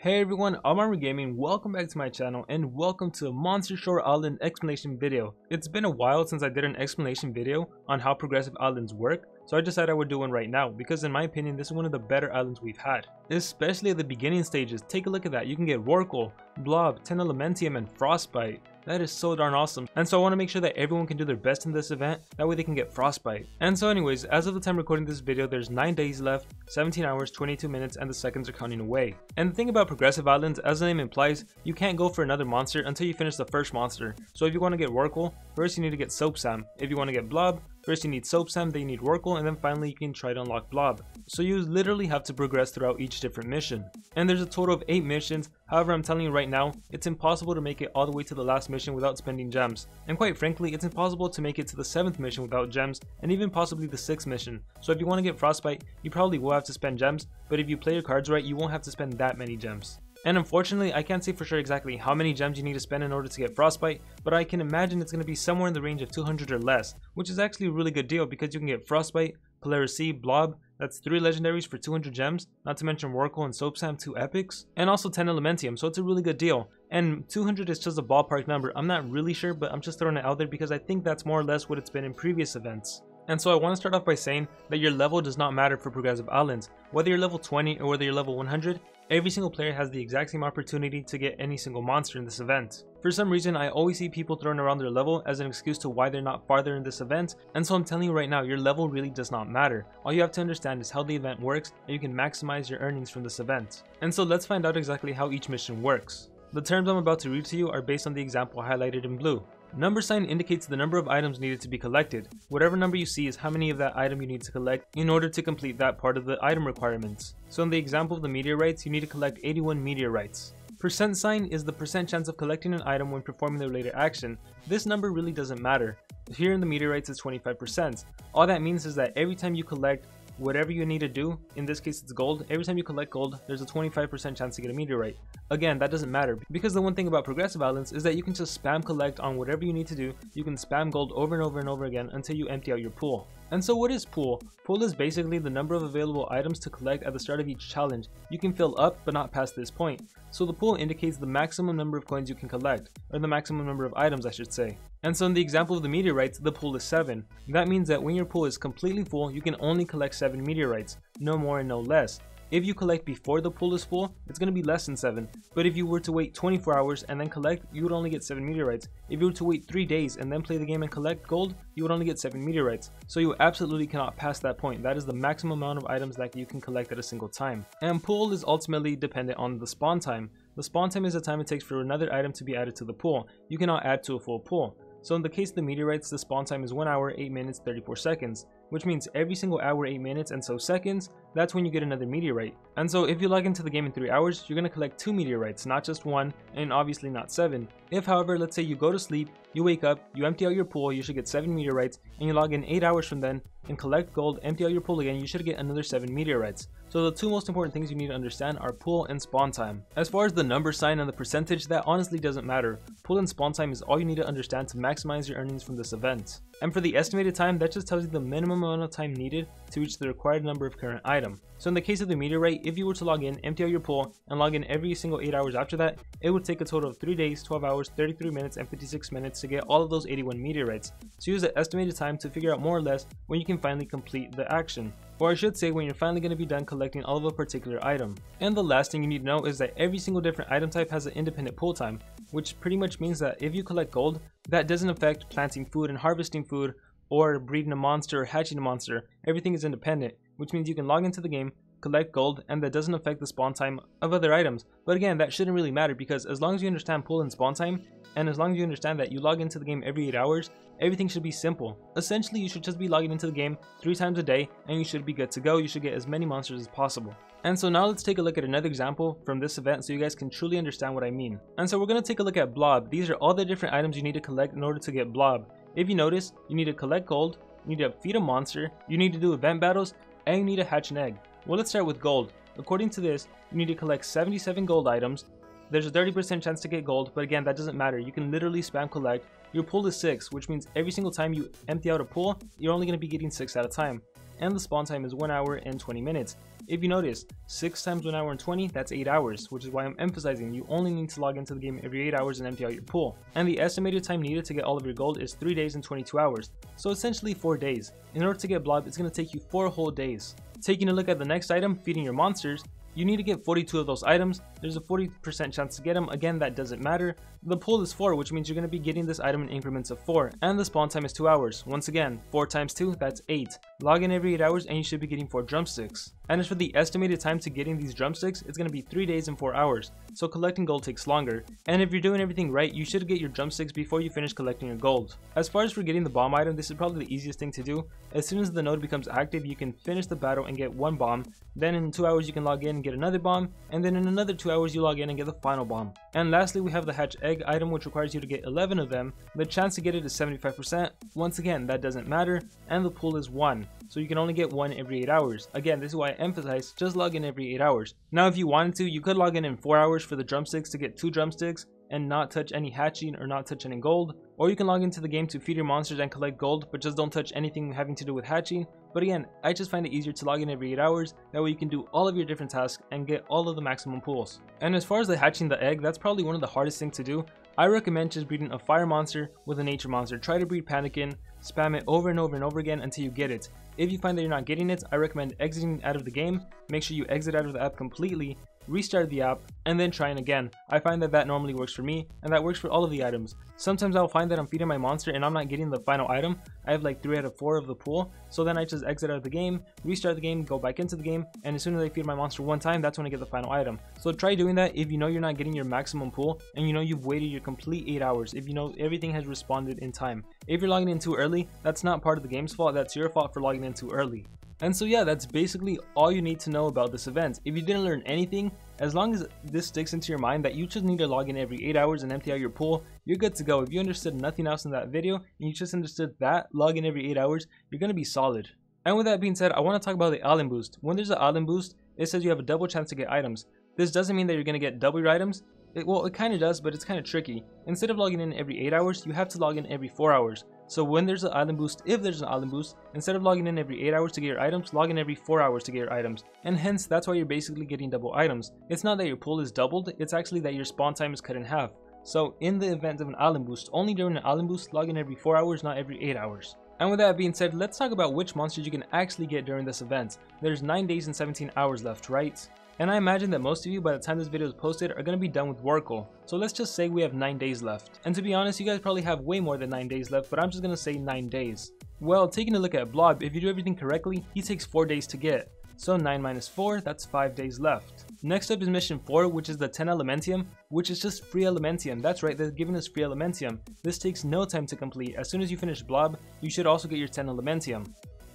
Hey everyone, I'm RRabbits, welcome back to my channel and welcome to a Monstershore Island explanation video. It's been a while since I did an explanation video on how progressive islands work, so I decided I would do one right now because in my opinion this is one of the better islands we've had. Especially at the beginning stages, take a look at that. You can get Rorcal, Blob, 10 Elementium and Frostbite. That is so darn awesome, and so I want to make sure that everyone can do their best in this event, that way they can get Frostbite. And so anyways, as of the time recording this video, there's 9 days left, 17 hours, 22 minutes, and the seconds are counting away. And the thing about progressive islands, as the name implies, you can't go for another monster until you finish the first monster. So if you want to get Rorcal, first you need to get Soap Sam. If you want to get Blob, first you need Soap Sam, then you need Rorcal, and then finally you can try to unlock Blob. So you literally have to progress throughout each different mission. And there's a total of 8 missions, however I'm telling you right now, it's impossible to make it all the way to the last mission without spending gems. And quite frankly, it's impossible to make it to the 7th mission without gems, and even possibly the 6th mission. So if you want to get Frostbite, you probably will have to spend gems, but if you play your cards right, you won't have to spend that many gems. And unfortunately, I can't say for sure exactly how many gems you need to spend in order to get Frostbite, but I can imagine it's going to be somewhere in the range of 200 or less, which is actually a really good deal because you can get Frostbite, Polaris, Blob, that's 3 legendaries for 200 gems, not to mention Rorcal and Soap Sam, 2 epics, and also 10 Elementium, so it's a really good deal. And 200 is just a ballpark number, I'm not really sure, but I'm just throwing it out there because I think that's more or less what it's been in previous events. And so I want to start off by saying that your level does not matter for progressive islands. Whether you're level 20 or whether you're level 100, every single player has the exact same opportunity to get any single monster in this event. For some reason, I always see people throwing around their level as an excuse to why they're not farther in this event, and so I'm telling you right now, your level really does not matter. All you have to understand is how the event works and you can maximize your earnings from this event. And so let's find out exactly how each mission works. The terms I'm about to read to you are based on the example highlighted in blue. Number sign indicates the number of items needed to be collected. Whatever number you see is how many of that item you need to collect in order to complete that part of the item requirements. So in the example of the meteorites, you need to collect 81 meteorites. Percent sign is the percent chance of collecting an item when performing the related action. This number really doesn't matter. Here in the meteorites it's 25%. All that means is that every time you collect whatever you need to do, in this case it's gold, every time you collect gold, there's a 25% chance to get a meteorite. Again, that doesn't matter, because the one thing about progressive islands is that you can just spam collect on whatever you need to do. You can spam gold over and over and over again until you empty out your pool. And so what is pool? Pool is basically the number of available items to collect at the start of each challenge. You can fill up, but not past this point. So the pool indicates the maximum number of coins you can collect, or the maximum number of items I should say. And so in the example of the meteorites, the pool is 7. That means that when your pool is completely full, you can only collect 7 meteorites, no more and no less. If you collect before the pool is full, it's going to be less than 7, but if you were to wait 24 hours and then collect, you would only get 7 meteorites. If you were to wait 3 days and then play the game and collect gold, you would only get 7 meteorites. So you absolutely cannot pass that point. That is the maximum amount of items that you can collect at a single time. And pool is ultimately dependent on the spawn time. The spawn time is the time it takes for another item to be added to the pool. You cannot add to a full pool. So in the case of the meteorites, the spawn time is 1 hour, 8 minutes, 34 seconds, which means every single hour, 8 minutes, and so seconds, that's when you get another meteorite. And so if you log into the game in 3 hours, you're going to collect 2 meteorites, not just 1, and obviously not 7. If however, let's say you go to sleep, you wake up, you empty out your pool, you should get 7 meteorites, and you log in 8 hours from then, and collect gold, empty out your pool again, you should get another 7 meteorites. So the 2 most important things you need to understand are pool and spawn time. As far as the number sign and the percentage, that honestly doesn't matter. Pool and spawn time is all you need to understand to maximize your earnings from this event. And for the estimated time, that just tells you the minimum amount of time needed to reach the required number of current item. So in the case of the meteorite, if you were to log in, empty out your pool, and log in every single 8 hours after that, it would take a total of 3 days, 12 hours, 33 minutes, and 56 minutes to get all of those 81 meteorites. So use the estimated time to figure out more or less when you can finally complete the action. Or I should say when you're finally going to be done collecting all of a particular item. And the last thing you need to know is that every single different item type has an independent pool time, which pretty much means that if you collect gold, that doesn't affect planting food and harvesting food, or breeding a monster or hatching a monster. Everything is independent, which means you can log into the game, collect gold, and that doesn't affect the spawn time of other items. But again, that shouldn't really matter because as long as you understand pool and spawn time, and as long as you understand that you log into the game every 8 hours, everything should be simple. Essentially, you should just be logging into the game 3 times a day and you should be good to go. You should get as many monsters as possible. And so now let's take a look at another example from this event so you guys can truly understand what I mean. And so we're going to take a look at Blob. These are all the different items you need to collect in order to get Blob. If you notice, you need to collect gold, you need to feed a monster, you need to do event battles, and you need to hatch an egg. Well, let's start with gold. According to this, you need to collect 77 gold items. There's a 30% chance to get gold, but again, that doesn't matter. You can literally spam collect. Your pool is 6, which means every single time you empty out a pool, you're only going to be getting 6 at a time. and the spawn time is 1 hour and 20 minutes. If you notice, 6 times 1 hour and 20, that's 8 hours, which is why I'm emphasizing you only need to log into the game every 8 hours and empty out your pool. And the estimated time needed to get all of your gold is 3 days and 22 hours, so essentially 4 days. In order to get Blob, it's going to take you 4 whole days. Taking a look at the next item, feeding your monsters, you need to get 42 of those items. There's a 40% chance to get them. Again, that doesn't matter. The pool is 4, which means you're going to be getting this item in increments of 4. And the spawn time is 2 hours. Once again, 4 times 2, that's 8. Log in every 8 hours and you should be getting 4 drumsticks. And as for the estimated time to getting these drumsticks, it's going to be 3 days and 4 hours. So collecting gold takes longer. And if you're doing everything right, you should get your drumsticks before you finish collecting your gold. As far as for getting the bomb item, this is probably the easiest thing to do. As soon as the node becomes active, you can finish the battle and get 1 bomb. Then in 2 hours you can log in and get another bomb. And then in another 2 hours you log in and get the final bomb. And lastly, we have the hatch egg item, which requires you to get 11 of them. The chance to get it is 75%. Once again, that doesn't matter. And the pool is 1. So you can only get 1 every 8 hours. Again, this is why I emphasize just log in every 8 hours. Now if you wanted to, you could log in 4 hours for the drumsticks to get 2 drumsticks and not touch any hatching or not touch any gold. Or you can log into the game to feed your monsters and collect gold, but just don't touch anything having to do with hatching. But again, I just find it easier to log in every 8 hours, that way you can do all of your different tasks and get all of the maximum pools. And as far as the hatching the egg, that's probably one of the hardest things to do. I recommend just breeding a fire monster with a nature monster. Try to breed Panikin, spam it over and over and over again until you get it. If you find that you're not getting it, I recommend exiting out of the game. Make sure you exit out of the app completely, restart the app, and then trying again. I find that that normally works for me, and that works for all of the items. Sometimes I'll find that I'm feeding my monster and I'm not getting the final item. I have like 3 out of 4 of the pool, so then I just exit out of the game, restart the game, go back into the game, and as soon as I feed my monster 1 time, that's when I get the final item. So try doing that if you know you're not getting your maximum pool, and you know you've waited your complete 8 hours, if you know everything has responded in time. If you're logging in too early, that's not part of the game's fault, that's your fault for logging in too early. And so yeah, that's basically all you need to know about this event. If you didn't learn anything, as long as this sticks into your mind that you just need to log in every 8 hours and empty out your pool, you're good to go. If you understood nothing else in that video, and you just understood that, log in every 8 hours, you're going to be solid. And with that being said, I want to talk about the island boost. When there's an island boost, it says you have a double chance to get items. This doesn't mean that you're going to get double your items. Well, it kind of does, but it's kind of tricky. Instead of logging in every 8 hours, you have to log in every 4 hours. So when there's an island boost, if there's an island boost, instead of logging in every 8 hours to get your items, log in every 4 hours to get your items. And hence, that's why you're basically getting double items. It's not that your pool is doubled, it's actually that your spawn time is cut in half. So in the event of an island boost, only during an island boost, log in every 4 hours, not every 8 hours. And with that being said, let's talk about which monsters you can actually get during this event. There's 9 days and 17 hours left, right? And I imagine that most of you, by the time this video is posted, are going to be done with Rorcal. So let's just say we have 9 days left. And to be honest, you guys probably have way more than 9 days left, but I'm just going to say 9 days. Well, taking a look at Blob, if you do everything correctly, he takes 4 days to get. So 9 minus 4, that's 5 days left. Next up is mission 4, which is the 10 Elementium, which is just free Elementium. That's right, they're giving us free Elementium. This takes no time to complete. As soon as you finish Blob, you should also get your 10 Elementium.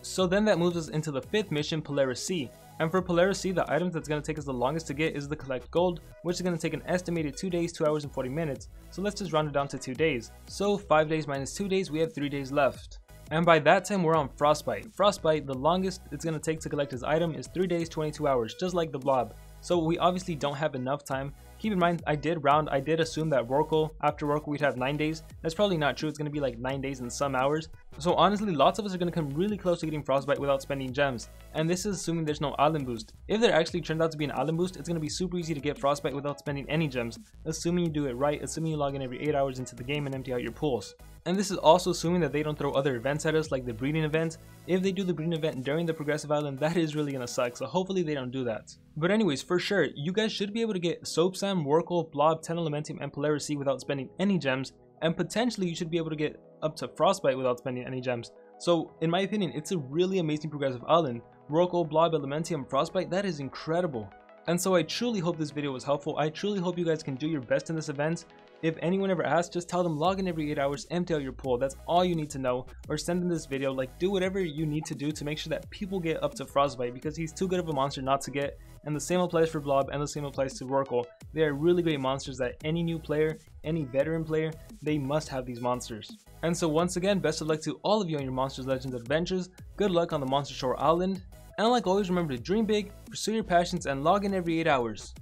So then that moves us into the 5th mission, Polaris C. And for Polaris C, the items that's going to take us the longest to get is the collect gold, which is going to take an estimated 2 days, 2 hours and 40 minutes. So let's just round it down to 2 days. So 5 days minus 2 days, we have 3 days left. And by that time we're on Frostbite. Frostbite, the longest it's going to take to collect his item is 3 days, 22 hours, just like the Blob. So we obviously don't have enough time. Keep in mind, I did assume that after Rorcal we'd have 9 days. That's probably not true, it's going to be like 9 days and some hours. So honestly, lots of us are going to come really close to getting Frostbite without spending gems. And this is assuming there's no island boost. If there actually turns out to be an island boost, it's going to be super easy to get Frostbite without spending any gems. Assuming you do it right, assuming you log in every 8 hours into the game and empty out your pools. And this is also assuming that they don't throw other events at us like the breeding event. If they do the breeding event during the progressive island, that is really going to suck, so hopefully they don't do that. But anyways, for sure, you guys should be able to get Soap Sam, Rorcal, Blob, 10 Elementium, and Polaris C without spending any gems, and potentially you should be able to get up to Frostbite without spending any gems. So in my opinion, it's a really amazing progressive island. Rorcal, Blob, Elementium, Frostbite, that is incredible. And so I truly hope this video was helpful. I truly hope you guys can do your best in this event. If anyone ever asks, just tell them log in every 8 hours, empty out your pool. That's all you need to know. Or send them this video. Like, do whatever you need to do to make sure that people get up to Frostbite, because he's too good of a monster not to get. And the same applies for Blob, and the same applies to Rorcal. They are really great monsters that any new player, any veteran player, they must have these monsters. And so once again, best of luck to all of you on your Monsters Legends adventures. Good luck on the Monstershore Island. And like always, remember to dream big, pursue your passions, and log in every 8 hours.